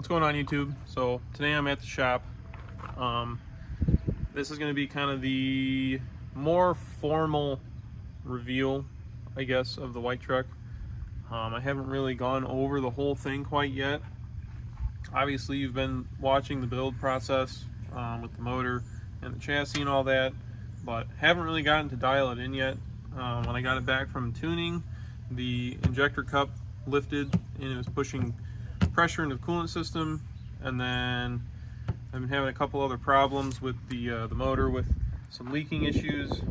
What's going on, YouTube? So today I'm at the shop. This is going to be kind of the more formal reveal, I guess, of the white truck. I haven't really gone over the whole thing quite yet. Obviously, you've been watching the build process with the motor and the chassis and all that, but haven't really gotten to dial it in yet. When I got it back from tuning, the injector cup lifted and it was pushing pressure into the coolant system, and then I've been having a couple other problems with the motor with some leaking issues.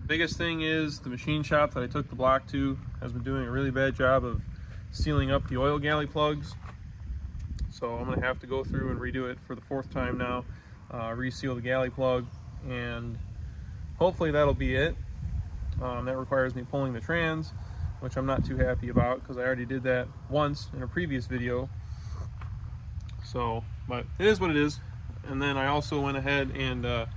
Biggest thing is the machine shop that I took the block to has been doing a really bad job of sealing up the oil galley plugs. So I'm going to have to go through and redo it for the fourth time now, reseal the galley plug, and hopefully that'll be it. That requires me pulling the trans, which I'm not too happy about because I already did that once in a previous video. So, but it is what it is. And then I also went ahead and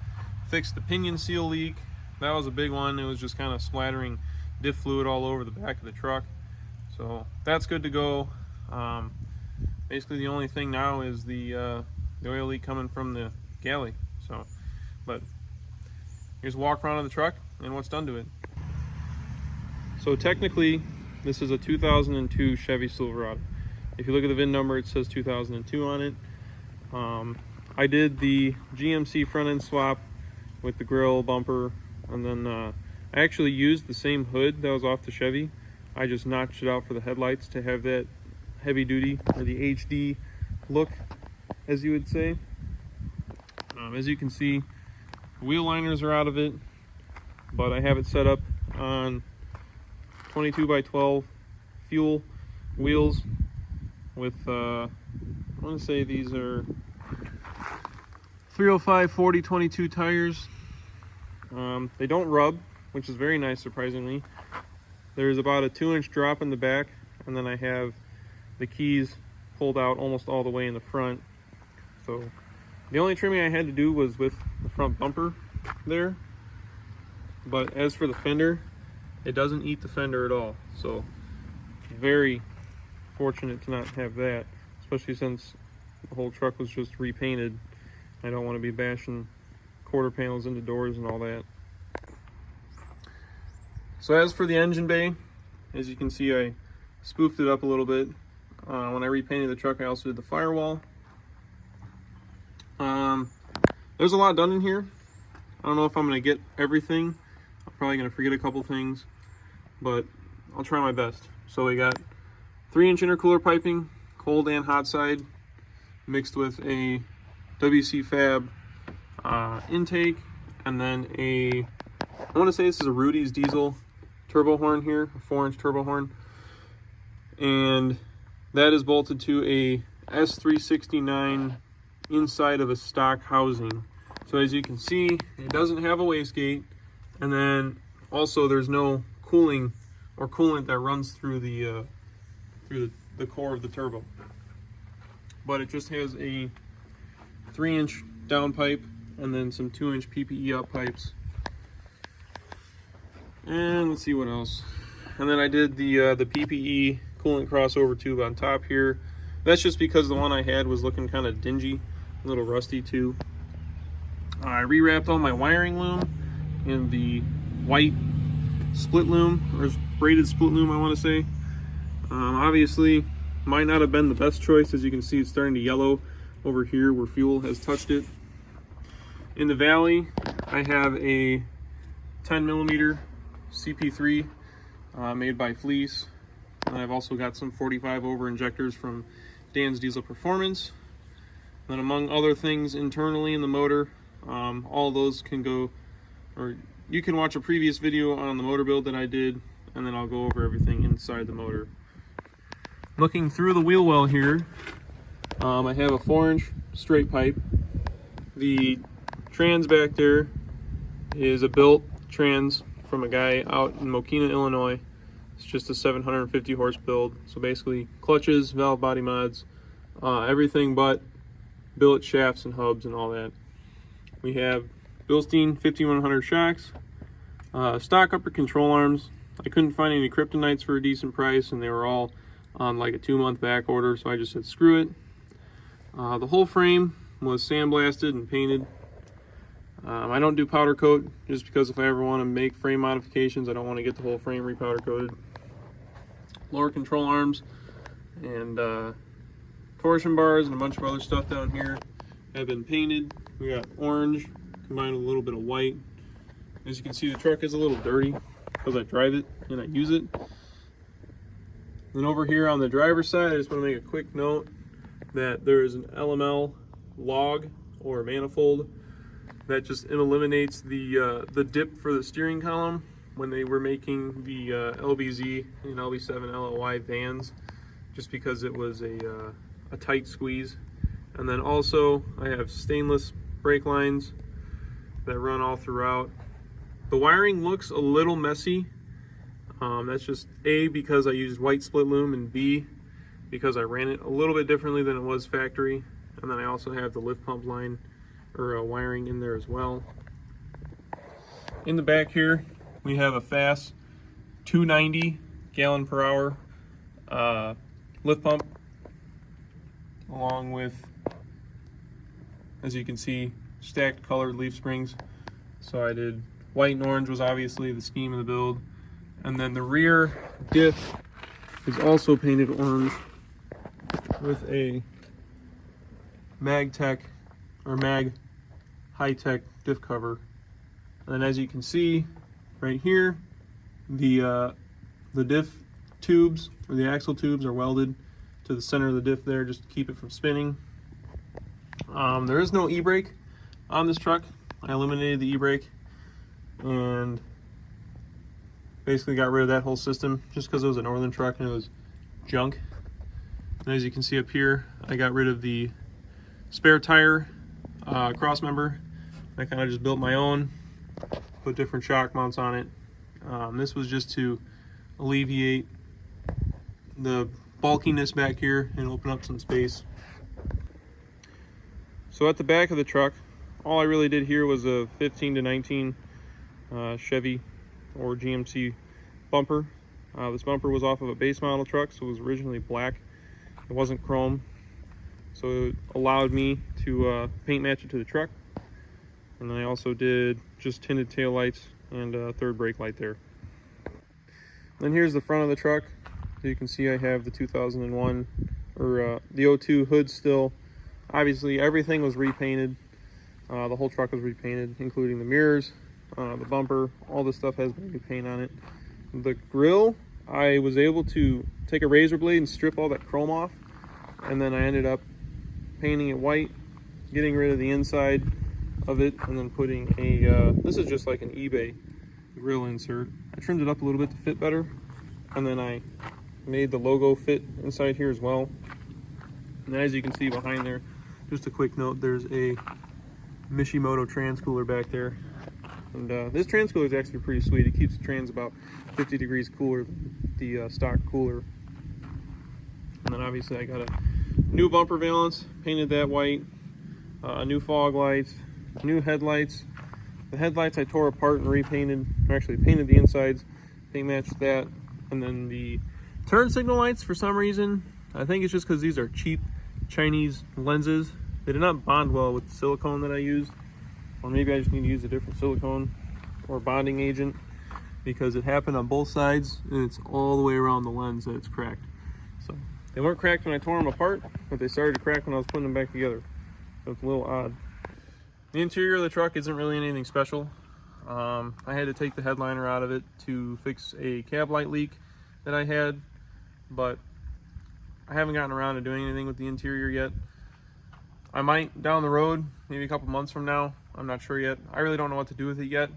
fixed the pinion seal leak. That was a big one. It was just kind of splattering diff fluid all over the back of the truck. So that's good to go. Basically the only thing now is the oil leak coming from the galley. So, but here's a walk around of the truck and what's done to it. So technically this is a 2002 Chevy Silverado. If you look at the VIN number, it says 2002 on it. I did the GMC front end swap with the grill, bumper, and then I actually used the same hood that was off the Chevy. I just notched it out for the headlights to have that heavy duty, or the HD look, as you would say. As you can see, the wheel liners are out of it, but I have it set up on 22x12 fuel wheels with I want to say these are 305 40 22 tires. They don't rub, which is very nice, surprisingly. There's about a 2-inch drop in the back, and then I have the keys pulled out almost all the way in the front. So the only trimming I had to do was with the front bumper there, but as for the fender, it doesn't eat the fender at all. So very fortunate to not have that, especially since the whole truck was just repainted. I don't want to be bashing quarter panels into doors and all that. So as for the engine bay, as you can see, I spoofed it up a little bit. When I repainted the truck, I also did the firewall. There's a lot done in here. I don't know if I'm going to get everything. I'm probably going to forget a couple things, but I'll try my best. So we got 3-inch intercooler piping, cold and hot side, mixed with a WC Fab intake, and then I want to say this is a Rudy's diesel turbo horn here, a 4-inch turbo horn, and that is bolted to a S369 inside of a stock housing. So as you can see, it doesn't have a wastegate, and then also there's no cooling or coolant that runs through the core of the turbo, but it just has a 3-inch down pipe and then some 2-inch PPE up pipes. And let's see what else. And then I did the PPE coolant crossover tube on top here. That's just because the one I had was looking kind of dingy, a little rusty too. I rewrapped all my wiring loom in the white split loom, or braided split loom, I want to say. Obviously might not have been the best choice. As you can see, it's starting to yellow over here where fuel has touched it. In the valley, I have a 10mm CP3 made by Fleece. And I've also got some 45 over injectors from Dan's Diesel Performance. Then among other things internally in the motor, all those can go, or you can watch a previous video on the motor build that I did, and then I'll go over everything inside the motor. Looking through the wheel well here, I have a 4-inch straight pipe. The trans back there is a built trans from a guy out in Mokina, Illinois. It's just a 750 horse build. So basically clutches, valve body mods, everything but billet shafts and hubs and all that. We have Bilstein 5100 shocks, stock upper control arms. I couldn't find any kryptonites for a decent price, and they were all on like a 2-month back order, so I just said screw it. The whole frame was sandblasted and painted. I don't do powder coat just because if I ever want to make frame modifications, I don't want to get the whole frame repowder coated. Lower control arms and torsion bars and a bunch of other stuff down here have been painted. We got orange combined with a little bit of white. As you can see, the truck is a little dirty because I drive it and I use it. Then over here on the driver's side, I just want to make a quick note that there is an LML log or manifold that just eliminates the dip for the steering column when they were making the LBZ and LB7 LLY vans, just because it was a tight squeeze. And then also I have stainless brake lines that run all throughout. The wiring looks a little messy. That's just A, because I used white split loom, and B, because I ran it a little bit differently than it was factory. And then I also have the lift pump line or wiring in there as well. In the back here, we have a fast 290 gallon per hour lift pump, along with, as you can see, stacked colored leaf springs. So I did white and orange was obviously the scheme of the build. And then the rear diff is also painted orange with a MagTech or Mag high-tech diff cover. And then as you can see right here, the diff tubes or the axle tubes are welded to the center of the diff there just to keep it from spinning. There is no e-brake on this truck. I eliminated the e-brake and basically got rid of that whole system just because it was a northern truck and it was junk. And as you can see up here, I got rid of the spare tire cross member. I kind of just built my own, put different shock mounts on it. This was just to alleviate the bulkiness back here and open up some space. So at the back of the truck, all I really did here was a 15 to 19 Chevy or GMC bumper. This bumper was off of a base model truck, so it was originally black. It wasn't chrome, so it allowed me to paint match it to the truck. And then I also did just tinted taillights and a third brake light there. Then here's the front of the truck. You can see I have the 2001 or the 02 hood still. Obviously everything was repainted. The whole truck was repainted, including the mirrors, the bumper, all this stuff has been repainted on it. The grill, I was able to take a razor blade and strip all that chrome off, and then I ended up painting it white, getting rid of the inside of it, and then putting a, this is just like an eBay grill insert. I trimmed it up a little bit to fit better, and then I made the logo fit inside here as well. And as you can see behind there, just a quick note, there's a Mishimoto trans cooler back there. And this trans cooler is actually pretty sweet. It keeps the trans about 50 degrees cooler than the stock cooler. And then obviously I got a new bumper valance, painted that white, new fog lights, new headlights. The headlights I tore apart and repainted, or actually painted the insides, paint matched that. And then the turn signal lights, for some reason, I think it's just because these are cheap Chinese lenses. They did not bond well with the silicone that I used. Or maybe I just need to use a different silicone or bonding agent, because it happened on both sides and it's all the way around the lens that it's cracked. So they weren't cracked when I tore them apart, but they started to crack when I was putting them back together. So it's a little odd. The interior of the truck isn't really anything special. I had to take the headliner out of it to fix a cab light leak that I had, but I haven't gotten around to doing anything with the interior yet. I might down the road, maybe a couple months from now. I'm not sure yet. I really don't know what to do with it yet.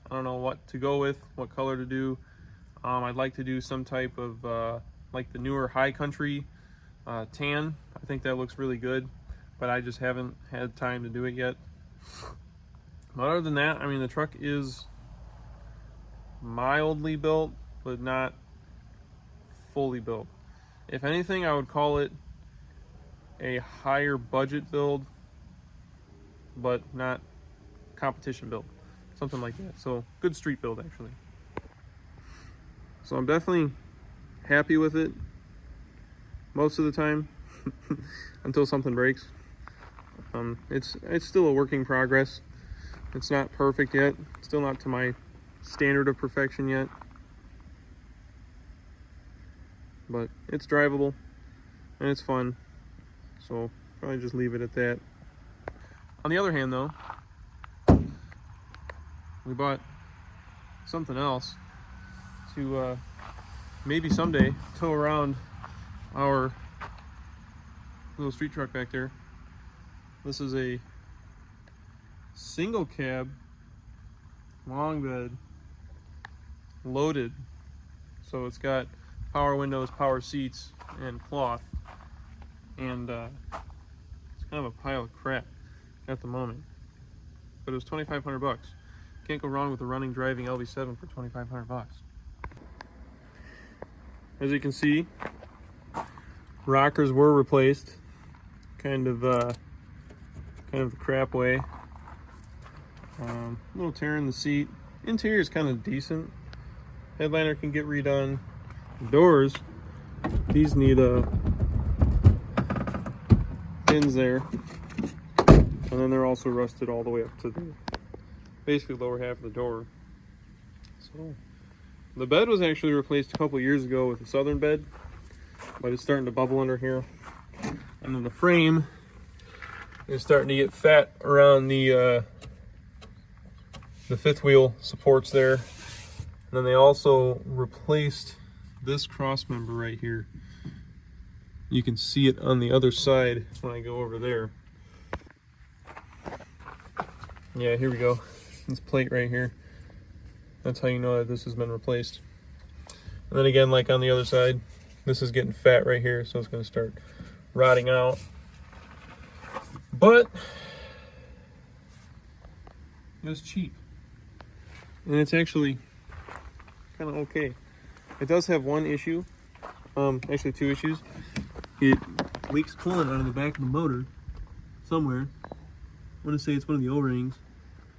I don't know what to go with, what color to do. I'd like to do some type of like the newer high country tan. I think that looks really good, but I just haven't had time to do it yet. But other than that, I mean, the truck is mildly built, but not fully built. If anything, I would call it a higher budget build, but not competition build, something like that. So good street build actually. So I'm definitely happy with it. most of the time until something breaks. It's still a work in progress. It's not perfect yet. Still not to my standard of perfection yet. But it's drivable and it's fun. So probably just leave it at that. On the other hand though, we bought something else to maybe someday tow around our little street truck back there. This is a single cab, long bed, loaded. So it's got power windows, power seats, and cloth. And it's kind of a pile of crap at the moment. But it was $2,500. Can't go wrong with a running, driving LB7 for $2,500. As you can see, rockers were replaced, kind of the crap way. Little tear in the seat. Interior is kind of decent. Headliner can get redone. Doors, these need pins there, and then they're also rusted all the way up to the basically lower half of the door. So the bed was actually replaced a couple years ago with a southern bed, but it's starting to bubble under here. And then the frame is starting to get fat around the fifth wheel supports there. And then they also replaced this cross member right here. You can see it on the other side when I go over there. Yeah, here we go. This plate right here. That's how you know that this has been replaced. And then again, like on the other side, this is getting fat right here, so it's going to start rotting out. But it was cheap. And it's actually kind of okay. It does have one issue, actually two issues. It leaks coolant out of the back of the motor somewhere. I want to say it's one of the O-rings.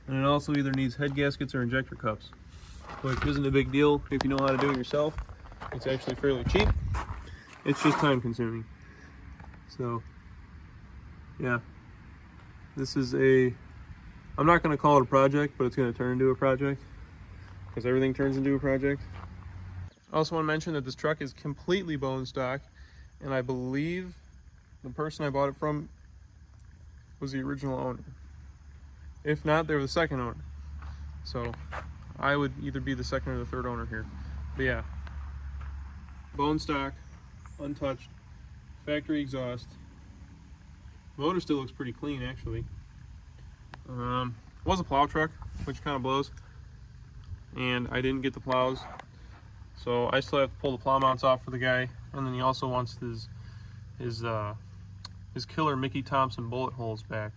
And it also either needs head gaskets or injector cups, which isn't a big deal if you know how to do it yourself. It's actually fairly cheap. It's just time consuming. So, yeah. This is I'm not going to call it a project, but it's going to turn into a project, because everything turns into a project. I also want to mention that this truck is completely bone stock, and I believe the person I bought it from was the original owner. If not, they were the second owner. So I would either be the second or the third owner here. But yeah, bone stock, untouched, factory exhaust. Motor still looks pretty clean actually. Was a plow truck, which kind of blows, and I didn't get the plows, so I still have to pull the plow mounts off for the guy. And then he also wants his killer Mickey Thompson bullet holes back,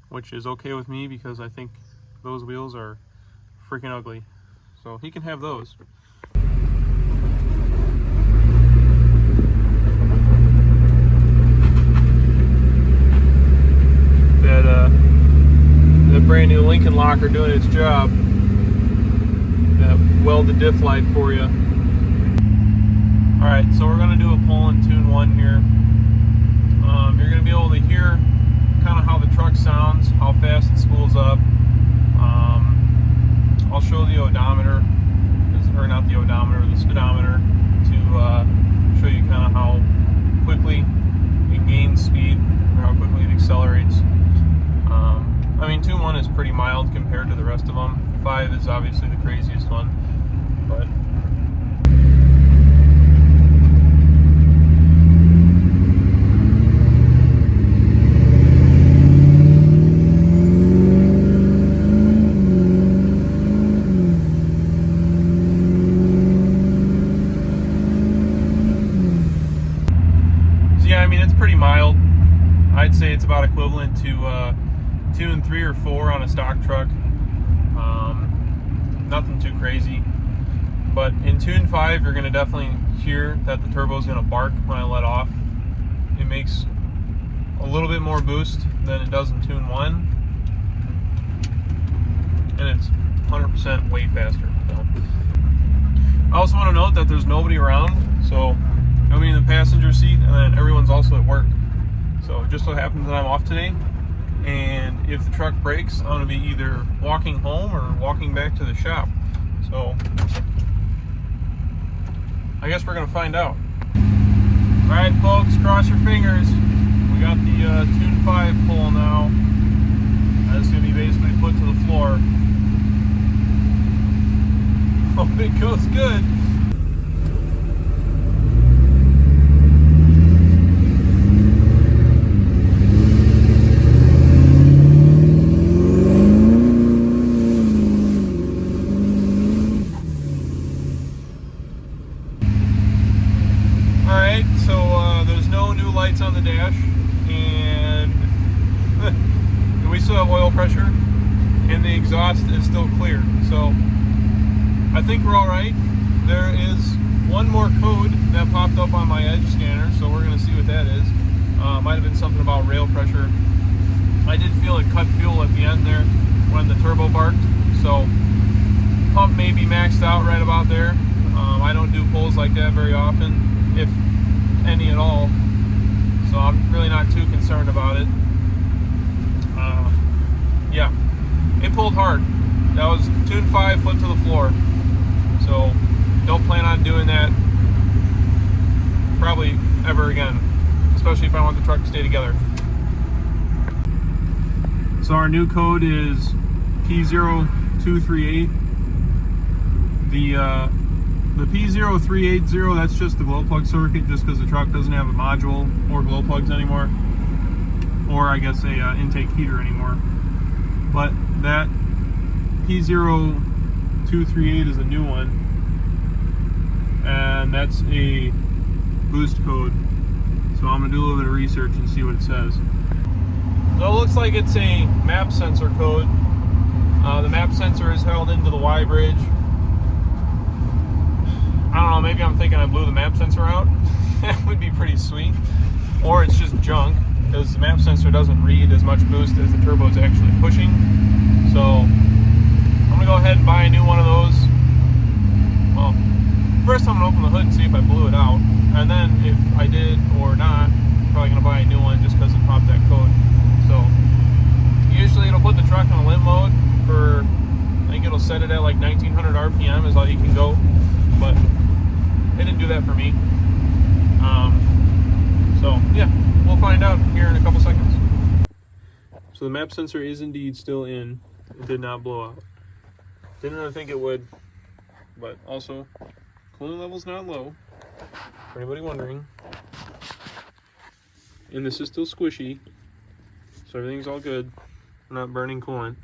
which is okay with me because I think those wheels are freaking ugly. So he can have those. That brand new Lincoln locker doing its job. That welded diff light for you. Alright, so we're going to do a pull in tune 1 here. You're going to be able to hear kind of how the truck sounds, how fast it spools up. I'll show the odometer, or not the odometer, the speedometer, to show you kind of how quickly it gains speed, or how quickly it accelerates. I mean, tune 1 is pretty mild compared to the rest of them. 5 is obviously the craziest one, but yeah, I mean, it's pretty mild. I'd say it's about equivalent to tune 3 or 4 on a stock truck. Nothing too crazy. But in tune 5, you're going to definitely hear that the turbo is going to bark when I let off. It makes a little bit more boost than it does in tune 1. And it's 100% way faster. So I also want to note that there's nobody around, so nobody in the passenger seat, and then everyone's also at work. So it just so happens that I'm off today, and if the truck breaks, I'm gonna be either walking home or walking back to the shop. So I guess we're gonna find out. All right, folks, cross your fingers. We got the Tune 5 pull now. That's gonna be basically foot to the floor. Hope it goes good. Alright, so there's no new lights on the dash, and we still have oil pressure, and the exhaust is still clear. So I think we're alright. There is one more code that popped up on my edge scanner, so we're going to see what that is. Might have been something about rail pressure. I did feel it cut fuel at the end there when the turbo barked, so pump may be maxed out right about there. I don't do pulls like that very often, if any at all, so I'm really not too concerned about it. Yeah, it pulled hard. That was Tune 5 foot to the floor, so don't plan on doing that probably ever again, especially if I want the truck to stay together. So our new code is P0238. The P0380, that's just the glow plug circuit, just because the truck doesn't have a module or glow plugs anymore, or I guess a intake heater anymore. But that P0238 is a new one, and that's a boost code. So I'm gonna do a little bit of research and see what it says. So it looks like it's a map sensor code. The map sensor is held into the Y bridge. I don't know, maybe I'm thinking I blew the map sensor out. That would be pretty sweet. Or it's just junk, because the map sensor doesn't read as much boost as the turbo is actually pushing. So I'm gonna go ahead and buy a new one of those. Well, first I'm gonna open the hood and see if I blew it out. And then if I did or not, I'm probably gonna buy a new one just because it popped that code. So usually it'll put the truck in a limp mode for, I think it'll set it at like 1900 RPM is all you can go. But it didn't do that for me. So yeah, we'll find out here in a couple seconds. So the map sensor is indeed still in. It did not blow out. Didn't really think it would, but also coolant level's not low, for anybody wondering. And this is still squishy, so everything's all good. We're not burning coolant.